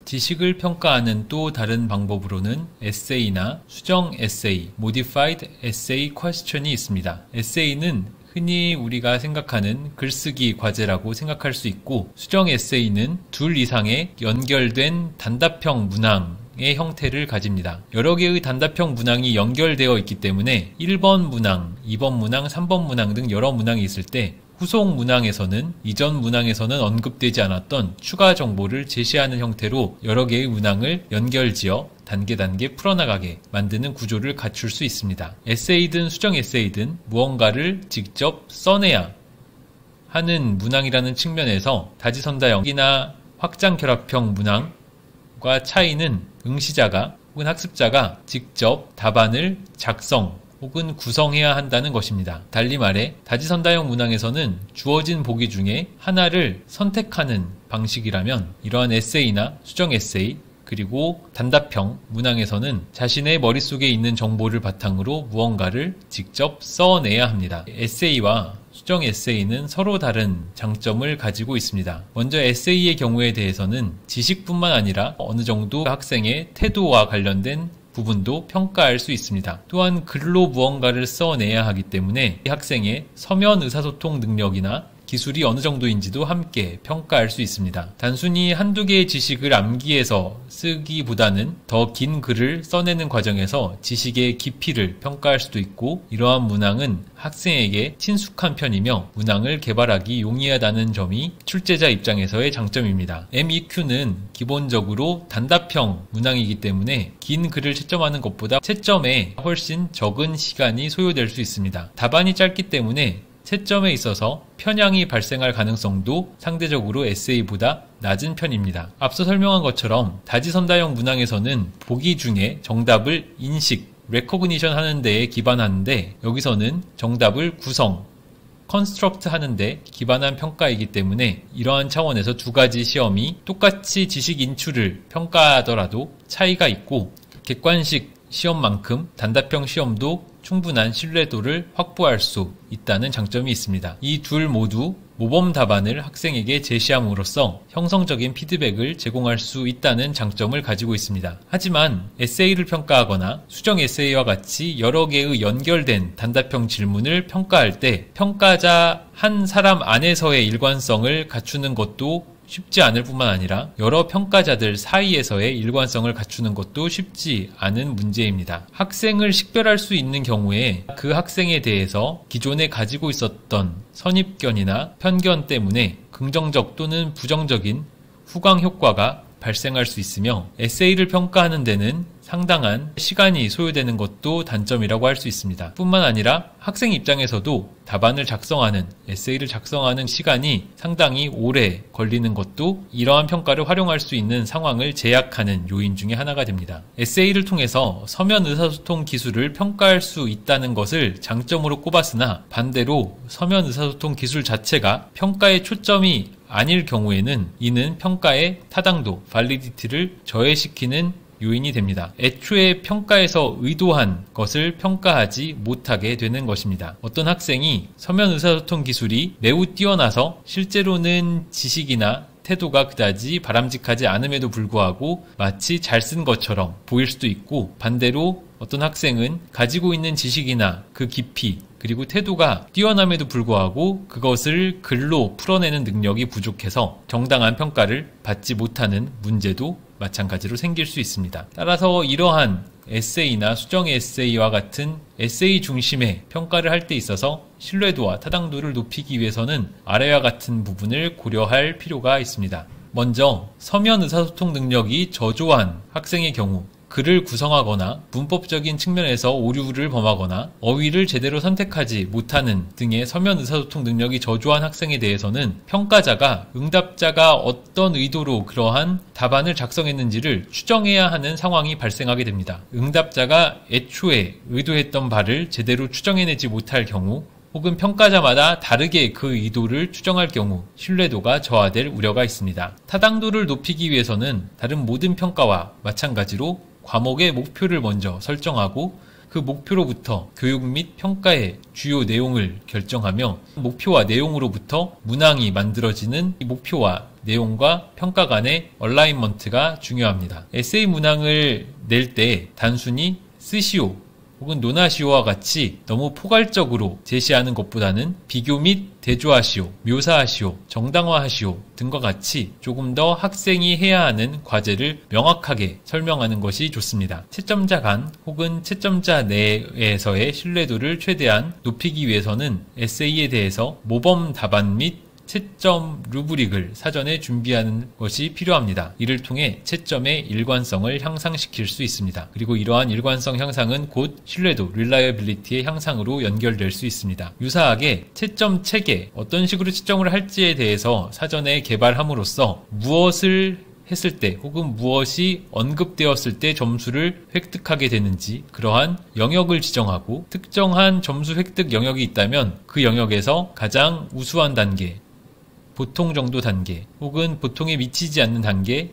지식을 평가하는 또 다른 방법으로는 에세이나 수정 에세이, Modified Essay Question이 있습니다. 에세이는 흔히 우리가 생각하는 글쓰기 과제라고 생각할 수 있고, 수정 에세이는 둘 이상의 연결된 단답형 문항의 형태를 가집니다. 여러 개의 단답형 문항이 연결되어 있기 때문에 1번 문항, 2번 문항, 3번 문항 등 여러 문항이 있을 때 후속 문항에서는 이전 문항에서는 언급되지 않았던 추가 정보를 제시하는 형태로 여러 개의 문항을 연결지어 단계 풀어나가게 만드는 구조를 갖출 수 있습니다. 에세이든 수정 에세이든 무언가를 직접 써내야 하는 문항이라는 측면에서 다지선다형이나 확장결합형 문항과 차이는 응시자가 혹은 학습자가 직접 답안을 작성 혹은 구성해야 한다는 것입니다. 달리 말해 다지선다형 문항에서는 주어진 보기 중에 하나를 선택하는 방식이라면, 이러한 에세이나 수정 에세이 그리고 단답형 문항에서는 자신의 머릿속에 있는 정보를 바탕으로 무언가를 직접 써내야 합니다. 에세이와 수정 에세이는 서로 다른 장점을 가지고 있습니다. 먼저 에세이의 경우에 대해서는 지식뿐만 아니라 어느 정도 학생의 태도와 관련된 부분도 평가할 수 있습니다. 또한 글로 무언가를 써내야 하기 때문에 이 학생의 서면 의사소통 능력이나 기술이 어느 정도인지도 함께 평가할 수 있습니다. 단순히 한두 개의 지식을 암기해서 쓰기보다는 더 긴 글을 써내는 과정에서 지식의 깊이를 평가할 수도 있고, 이러한 문항은 학생에게 친숙한 편이며 문항을 개발하기 용이하다는 점이 출제자 입장에서의 장점입니다. MEQ는 기본적으로 단답형 문항이기 때문에 긴 글을 채점하는 것보다 채점에 훨씬 적은 시간이 소요될 수 있습니다. 답안이 짧기 때문에 채점에 있어서 편향이 발생할 가능성도 상대적으로 에세이보다 낮은 편입니다. 앞서 설명한 것처럼 다지선다형 문항에서는 보기 중에 정답을 인식, 레코그니션 하는 데에 기반하는데, 여기서는 정답을 구성, 컨스트럭트 하는 데 기반한 평가이기 때문에 이러한 차원에서 두 가지 시험이 똑같이 지식 인출을 평가하더라도 차이가 있고, 객관식 시험만큼 단답형 시험도 충분한 신뢰도를 확보할 수 있다는 장점이 있습니다. 이 둘 모두 모범 답안을 학생에게 제시함으로써 형성적인 피드백을 제공할 수 있다는 장점을 가지고 있습니다. 하지만 에세이를 평가하거나 수정 에세이와 같이 여러 개의 연결된 단답형 질문을 평가할 때 평가자 한 사람 안에서의 일관성을 갖추는 것도 쉽지 않을 뿐만 아니라 여러 평가자들 사이에서의 일관성을 갖추는 것도 쉽지 않은 문제입니다. 학생을 식별할 수 있는 경우에 그 학생에 대해서 기존에 가지고 있었던 선입견이나 편견 때문에 긍정적 또는 부정적인 후광 효과가 발생할 수 있으며, 에세이를 평가하는 데는 상당한 시간이 소요되는 것도 단점이라고 할 수 있습니다. 뿐만 아니라 학생 입장에서도 답안을 작성하는, 에세이를 작성하는 시간이 상당히 오래 걸리는 것도 이러한 평가를 활용할 수 있는 상황을 제약하는 요인 중에 하나가 됩니다. 에세이를 통해서 서면 의사소통 기술을 평가할 수 있다는 것을 장점으로 꼽았으나, 반대로 서면 의사소통 기술 자체가 평가의 초점이 아닐 경우에는 이는 평가의 타당도, 발리디티를 저해시키는 요인이 됩니다. 애초에 평가에서 의도한 것을 평가하지 못하게 되는 것입니다. 어떤 학생이 서면 의사소통 기술이 매우 뛰어나서 실제로는 지식이나 태도가 그다지 바람직하지 않음에도 불구하고 마치 잘 쓴 것처럼 보일 수도 있고, 반대로 어떤 학생은 가지고 있는 지식이나 그 깊이 그리고 태도가 뛰어남에도 불구하고 그것을 글로 풀어내는 능력이 부족해서 정당한 평가를 받지 못하는 문제도 마찬가지로 생길 수 있습니다. 따라서 이러한 에세이나 수정 에세이와 같은 에세이 중심의 평가를 할 때 있어서 신뢰도와 타당도를 높이기 위해서는 아래와 같은 부분을 고려할 필요가 있습니다. 먼저 서면 의사소통 능력이 저조한 학생의 경우, 글을 구성하거나 문법적인 측면에서 오류를 범하거나 어휘를 제대로 선택하지 못하는 등의 서면 의사소통 능력이 저조한 학생에 대해서는 평가자가 응답자가 어떤 의도로 그러한 답안을 작성했는지를 추정해야 하는 상황이 발생하게 됩니다. 응답자가 애초에 의도했던 바를 제대로 추정해내지 못할 경우, 혹은 평가자마다 다르게 그 의도를 추정할 경우 신뢰도가 저하될 우려가 있습니다. 타당도를 높이기 위해서는 다른 모든 평가와 마찬가지로 과목의 목표를 먼저 설정하고 그 목표로부터 교육 및 평가의 주요 내용을 결정하며 목표와 내용으로부터 문항이 만들어지는 이 목표와 내용과 평가 간의 얼라인먼트가 중요합니다. 에세이 문항을 낼 때 단순히 쓰시오 혹은 논하시오와 같이 너무 포괄적으로 제시하는 것보다는 비교 및 대조하시오, 묘사하시오, 정당화하시오 등과 같이 조금 더 학생이 해야 하는 과제를 명확하게 설명하는 것이 좋습니다. 채점자 간 혹은 채점자 내에서의 신뢰도를 최대한 높이기 위해서는 에세이에 대해서 모범 답안 및 채점 루브릭을 사전에 준비하는 것이 필요합니다. 이를 통해 채점의 일관성을 향상시킬 수 있습니다. 그리고 이러한 일관성 향상은 곧 신뢰도, reliability의 향상으로 연결될 수 있습니다. 유사하게 채점 체계, 어떤 식으로 채점을 할지에 대해서 사전에 개발함으로써 무엇을 했을 때 혹은 무엇이 언급되었을 때 점수를 획득하게 되는지 그러한 영역을 지정하고 특정한 점수 획득 영역이 있다면 그 영역에서 가장 우수한 단계, 보통 정도 단계 혹은 보통에 미치지 않는 단계,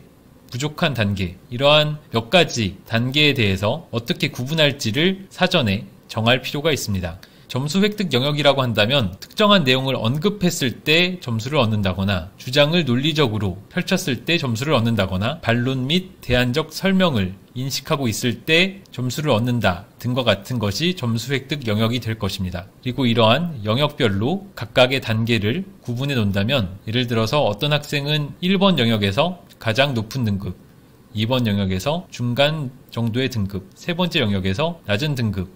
부족한 단계 이러한 몇 가지 단계에 대해서 어떻게 구분할지를 사전에 정할 필요가 있습니다. 점수 획득 영역이라고 한다면 특정한 내용을 언급했을 때 점수를 얻는다거나 주장을 논리적으로 펼쳤을 때 점수를 얻는다거나 반론 및 대안적 설명을 인식하고 있을 때 점수를 얻는다 등과 같은 것이 점수 획득 영역이 될 것입니다. 그리고 이러한 영역별로 각각의 단계를 구분해 놓는다면 예를 들어서 어떤 학생은 1번 영역에서 가장 높은 등급, 2번 영역에서 중간 정도의 등급, 세 번째 영역에서 낮은 등급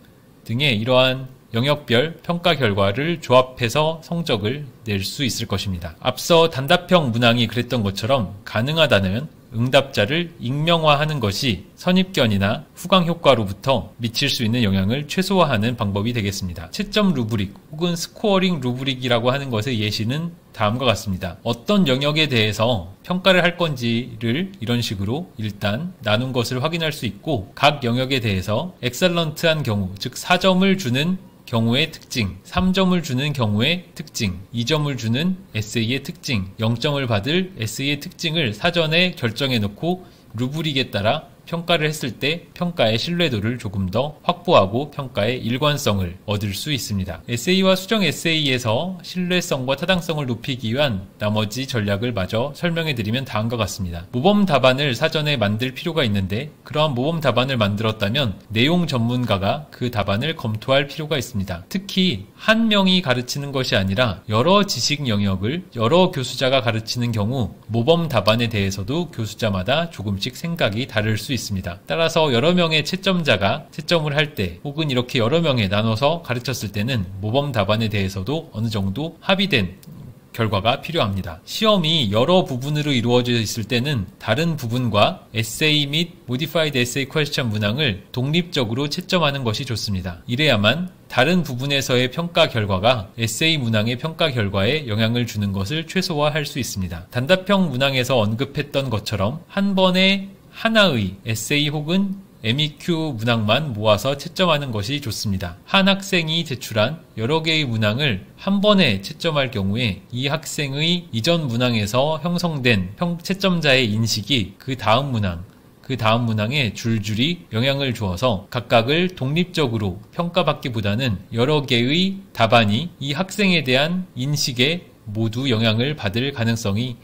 등의 이러한 영역별 평가 결과를 조합해서 성적을 낼 수 있을 것입니다. 앞서 단답형 문항이 그랬던 것처럼 가능하다면 응답자를 익명화하는 것이 선입견이나 후광 효과로부터 미칠 수 있는 영향을 최소화하는 방법이 되겠습니다. 채점 루브릭 혹은 스코어링 루브릭이라고 하는 것의 예시는 다음과 같습니다. 어떤 영역에 대해서 평가를 할 건지를 이런 식으로 일단 나눈 것을 확인할 수 있고 각 영역에 대해서 엑셀런트한 경우, 즉 4점을 주는 경우의 특징, 3점을 주는 경우의 특징, 2점을 주는 에세이의 특징, 0점을 받을 에세이의 특징을 사전에 결정해 놓고 루브릭에 따라 평가를 했을 때 평가의 신뢰도를 조금 더 확보하고 평가의 일관성을 얻을 수 있습니다. 에세이와 수정 에세이에서 신뢰성과 타당성을 높이기 위한 나머지 전략을 마저 설명해드리면 다음과 같습니다. 모범 답안을 사전에 만들 필요가 있는데 그러한 모범 답안을 만들었다면 내용 전문가가 그 답안을 검토할 필요가 있습니다. 특히 한 명이 가르치는 것이 아니라 여러 지식 영역을 여러 교수자가 가르치는 경우 모범 답안에 대해서도 교수자마다 조금씩 생각이 다를 수 있습니다. 따라서 여러 명의 채점자가 채점을 할 때 혹은 이렇게 여러 명에 나눠서 가르쳤을 때는 모범 답안에 대해서도 어느 정도 합의된 결과가 필요합니다. 시험이 여러 부분으로 이루어져 있을 때는 다른 부분과 에세이 및 모디파이드 에세이 퀘스천 문항을 독립적으로 채점하는 것이 좋습니다. 이래야만 다른 부분에서의 평가 결과가 에세이 문항의 평가 결과에 영향을 주는 것을 최소화할 수 있습니다. 단답형 문항에서 언급했던 것처럼 한 번에 하나의 에세이 혹은 MEQ 문항만 모아서 채점하는 것이 좋습니다. 한 학생이 제출한 여러 개의 문항을 한 번에 채점할 경우에 이 학생의 이전 문항에서 형성된 채점자의 인식이 그 다음 문항에 줄줄이 영향을 주어서 각각을 독립적으로 평가받기보다는 여러 개의 답안이 이 학생에 대한 인식에 모두 영향을 받을 가능성이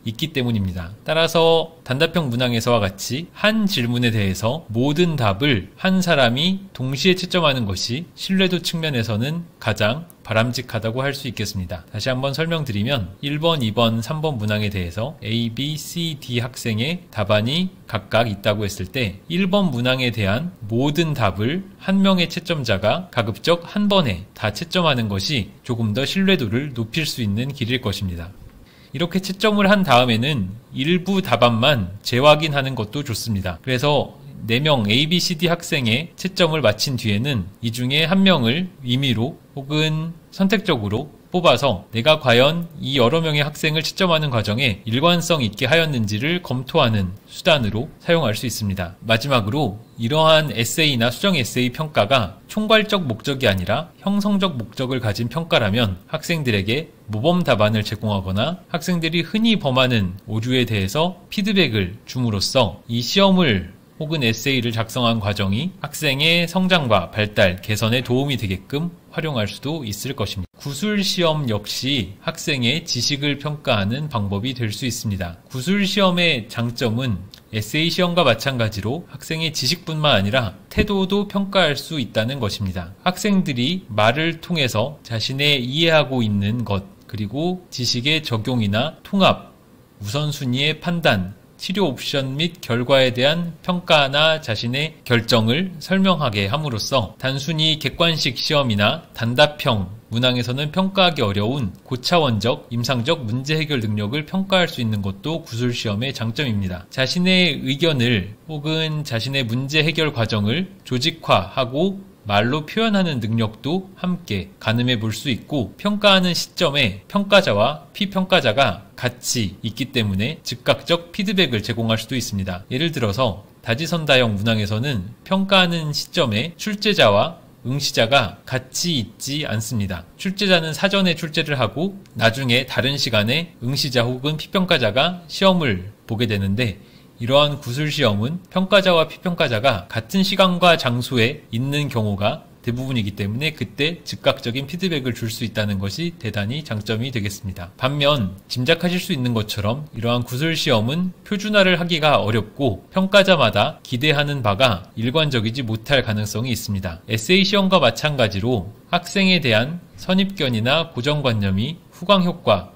있기 때문입니다. 따라서 단답형 문항에서와 같이 한 질문에 대해서 모든 답을 한 사람이 동시에 채점하는 것이 신뢰도 측면에서는 가장 바람직하다고 할 수 있겠습니다. 다시 한번 설명드리면 1번, 2번, 3번 문항에 대해서 A, B, C, D 학생의 답안이 각각 있다고 했을 때 1번 문항에 대한 모든 답을 한 명의 채점자가 가급적 한 번에 다 채점하는 것이 조금 더 신뢰도를 높일 수 있는 길일 것입니다. 이렇게 채점을 한 다음에는 일부 답안만 재확인하는 것도 좋습니다. 그래서 4명 A, B, C, D 학생의 채점을 마친 뒤에는 이 중에 한 명을 임의로 혹은 선택적으로 뽑아서 내가 과연 이 여러 명의 학생을 채점하는 과정에 일관성 있게 하였는지를 검토하는 수단으로 사용할 수 있습니다. 마지막으로 이러한 에세이나 수정 에세이 평가가 총괄적 목적이 아니라 형성적 목적을 가진 평가라면 학생들에게 모범 답안을 제공하거나 학생들이 흔히 범하는 오류에 대해서 피드백을 줌으로써 이 시험을 혹은 에세이를 작성한 과정이 학생의 성장과 발달, 개선에 도움이 되게끔 활용할 수도 있을 것입니다. 구술시험 역시 학생의 지식을 평가하는 방법이 될 수 있습니다. 구술시험의 장점은 에세이 시험과 마찬가지로 학생의 지식뿐만 아니라 태도도 평가할 수 있다는 것입니다. 학생들이 말을 통해서 자신의 이해하고 있는 것, 그리고 지식의 적용이나 통합, 우선순위의 판단, 치료 옵션 및 결과에 대한 평가나 자신의 결정을 설명하게 함으로써 단순히 객관식 시험이나 단답형, 문항에서는 평가하기 어려운 고차원적, 임상적 문제 해결 능력을 평가할 수 있는 것도 구술시험의 장점입니다. 자신의 의견을 혹은 자신의 문제 해결 과정을 조직화하고 말로 표현하는 능력도 함께 가늠해 볼 수 있고, 평가하는 시점에 평가자와 피평가자가 같이 있기 때문에 즉각적 피드백을 제공할 수도 있습니다. 예를 들어서 다지선다형 문항에서는 평가하는 시점에 출제자와 응시자가 같이 있지 않습니다. 출제자는 사전에 출제를 하고 나중에 다른 시간에 응시자 혹은 피평가자가 시험을 보게 되는데, 이러한 구술시험은 평가자와 피평가자가 같은 시간과 장소에 있는 경우가 대부분이기 때문에 그때 즉각적인 피드백을 줄 수 있다는 것이 대단히 장점이 되겠습니다. 반면 짐작하실 수 있는 것처럼 이러한 구술시험은 표준화를 하기가 어렵고 평가자마다 기대하는 바가 일관적이지 못할 가능성이 있습니다. 에세이 시험과 마찬가지로 학생에 대한 선입견이나 고정관념이 후광효과,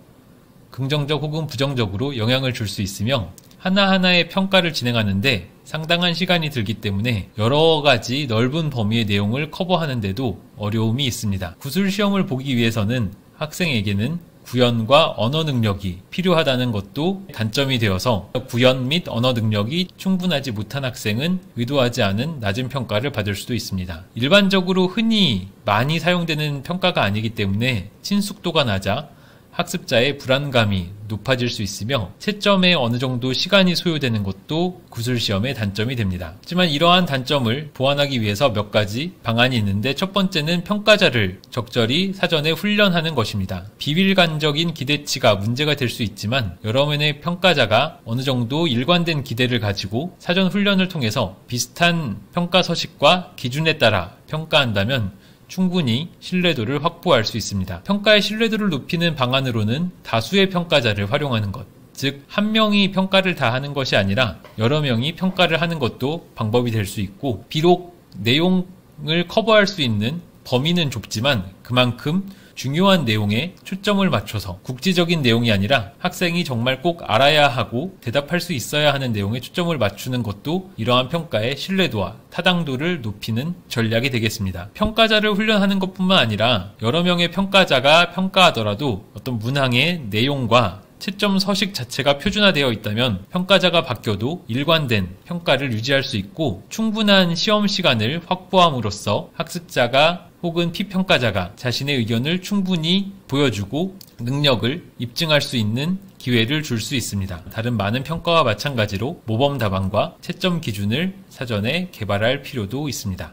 긍정적 혹은 부정적으로 영향을 줄 수 있으며 하나하나의 평가를 진행하는데 상당한 시간이 들기 때문에 여러 가지 넓은 범위의 내용을 커버하는데도 어려움이 있습니다. 구술시험을 보기 위해서는 학생에게는 구현과 언어 능력이 필요하다는 것도 단점이 되어서 구현 및 언어 능력이 충분하지 못한 학생은 의도하지 않은 낮은 평가를 받을 수도 있습니다. 일반적으로 흔히 많이 사용되는 평가가 아니기 때문에 친숙도가 낮아 학습자의 불안감이 높아질 수 있으며 채점에 어느 정도 시간이 소요되는 것도 구술시험의 단점이 됩니다. 하지만 이러한 단점을 보완하기 위해서 몇 가지 방안이 있는데, 첫 번째는 평가자를 적절히 사전에 훈련하는 것입니다. 비밀관적인 기대치가 문제가 될 수 있지만 여러 면의 평가자가 어느 정도 일관된 기대를 가지고 사전 훈련을 통해서 비슷한 평가 서식과 기준에 따라 평가한다면 충분히 신뢰도를 확보할 수 있습니다. 평가의 신뢰도를 높이는 방안으로는 다수의 평가자를 활용하는 것, 즉 한 명이 평가를 다 하는 것이 아니라 여러 명이 평가를 하는 것도 방법이 될 수 있고, 비록 내용을 커버할 수 있는 범위는 좁지만 그만큼 중요한 내용에 초점을 맞춰서 국지적인 내용이 아니라 학생이 정말 꼭 알아야 하고 대답할 수 있어야 하는 내용에 초점을 맞추는 것도 이러한 평가의 신뢰도와 타당도를 높이는 전략이 되겠습니다. 평가자를 훈련하는 것뿐만 아니라 여러 명의 평가자가 평가하더라도 어떤 문항의 내용과 채점 서식 자체가 표준화되어 있다면 평가자가 바뀌어도 일관된 평가를 유지할 수 있고, 충분한 시험 시간을 확보함으로써 학습자가 혹은 피평가자가 자신의 의견을 충분히 보여주고 능력을 입증할 수 있는 기회를 줄 수 있습니다. 다른 많은 평가와 마찬가지로 모범 답안과 채점 기준을 사전에 개발할 필요도 있습니다.